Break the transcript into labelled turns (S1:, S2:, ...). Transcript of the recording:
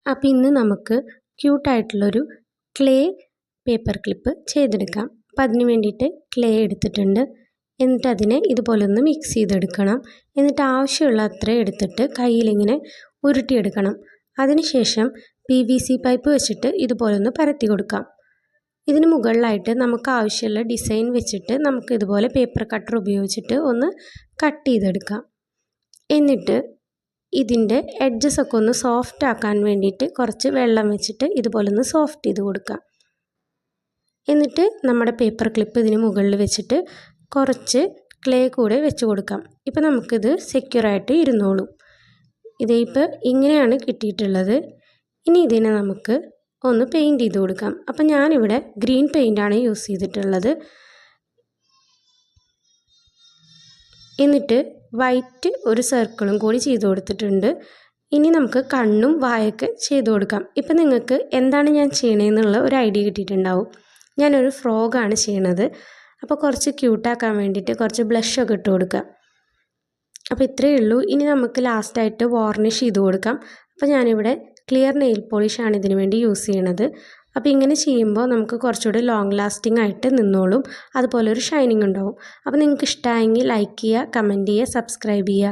S1: അപ്പോൾ ഇന്ന് നമുക്ക് ക്യൂട്ടായിട്ടുള്ളൊരു ക്ലേ പേപ്പർ ക്ലിപ്പ് ചെയ്തെടുക്കാം. അപ്പോൾ അതിന് വേണ്ടിയിട്ട് ക്ലേ എടുത്തിട്ടുണ്ട്. എന്നിട്ട് അതിനെ ഇതുപോലെ ഒന്ന് മിക്സ് ചെയ്തെടുക്കണം. എന്നിട്ട് ആവശ്യമുള്ള അത്രയും എടുത്തിട്ട് കയ്യിലിങ്ങനെ ഉരുട്ടിയെടുക്കണം. അതിനുശേഷം PVC പൈപ്പ് വെച്ചിട്ട് ഇതുപോലെ ഒന്ന് പരത്തി കൊടുക്കാം. ഇതിന് മുകളിലായിട്ട് നമുക്ക് ആവശ്യമുള്ള ഡിസൈൻ വെച്ചിട്ട് നമുക്ക് ഇതുപോലെ പേപ്പർ കട്ടർ ഉപയോഗിച്ചിട്ട് ഒന്ന് കട്ട് ചെയ്തെടുക്കാം. എന്നിട്ട് ഇതിൻ്റെ എഡ്ജസൊക്കെ ഒന്ന് സോഫ്റ്റ് ആക്കാൻ വേണ്ടിയിട്ട് കുറച്ച് വെള്ളം വെച്ചിട്ട് ഇതുപോലെ ഒന്ന് സോഫ്റ്റ് ചെയ്ത് കൊടുക്കാം. എന്നിട്ട് നമ്മുടെ പേപ്പർ ക്ലിപ്പ് ഇതിന് മുകളിൽ വെച്ചിട്ട് കുറച്ച് ക്ലേ കൂടെ വെച്ച് കൊടുക്കാം. ഇപ്പോൾ നമുക്കിത് സെക്യൂറായിട്ട് ഇരുന്നോളും. ഇതിപ്പോൾ ഇങ്ങനെയാണ് കിട്ടിയിട്ടുള്ളത്. ഇനി ഇതിനെ നമുക്ക് ഒന്ന് പെയിൻറ്റ് ചെയ്ത് കൊടുക്കാം. അപ്പം ഞാനിവിടെ ഗ്രീൻ പെയിൻ്റാണ് യൂസ് ചെയ്തിട്ടുള്ളത്. എന്നിട്ട് വൈറ്റ് ഒരു സർക്കിളും കൂടി ചെയ്ത് കൊടുത്തിട്ടുണ്ട്. ഇനി നമുക്ക് കണ്ണും വായൊക്കെ ചെയ്ത് കൊടുക്കാം. ഇപ്പം നിങ്ങൾക്ക് എന്താണ് ഞാൻ ചെയ്യണതെന്നുള്ള ഒരു ഐഡിയ കിട്ടിയിട്ടുണ്ടാവും. ഞാനൊരു ഫ്രോഗാണ് ചെയ്യണത്. അപ്പോൾ കുറച്ച് ക്യൂട്ടാക്കാൻ വേണ്ടിയിട്ട് കുറച്ച് ബ്ലഷൊക്കെ ഇട്ട് കൊടുക്കാം. അപ്പോൾ ഇത്രയേ ഉള്ളൂ. ഇനി നമുക്ക് ലാസ്റ്റായിട്ട് വാർണിഷ് ചെയ്ത് കൊടുക്കാം. അപ്പോൾ ഞാനിവിടെ ക്ലിയർ നെയിൽ പോളിഷാണ് ഇതിനു വേണ്ടി യൂസ് ചെയ്യണത്. അപ്പോൾ ഇങ്ങനെ ചെയ്യുമ്പോൾ നമുക്ക് കുറച്ചുകൂടി ലോങ് ലാസ്റ്റിംഗ് ആയിട്ട് നിന്നോളും. അതുപോലെ ഒരു ഷൈനിങ് ഉണ്ടാവും. അപ്പോൾ നിങ്ങൾക്ക് ഇഷ്ടമായെങ്കിൽ ലൈക്ക് ചെയ്യുക, കമൻറ്റ് ചെയ്യുക, സബ്സ്ക്രൈബ് ചെയ്യുക.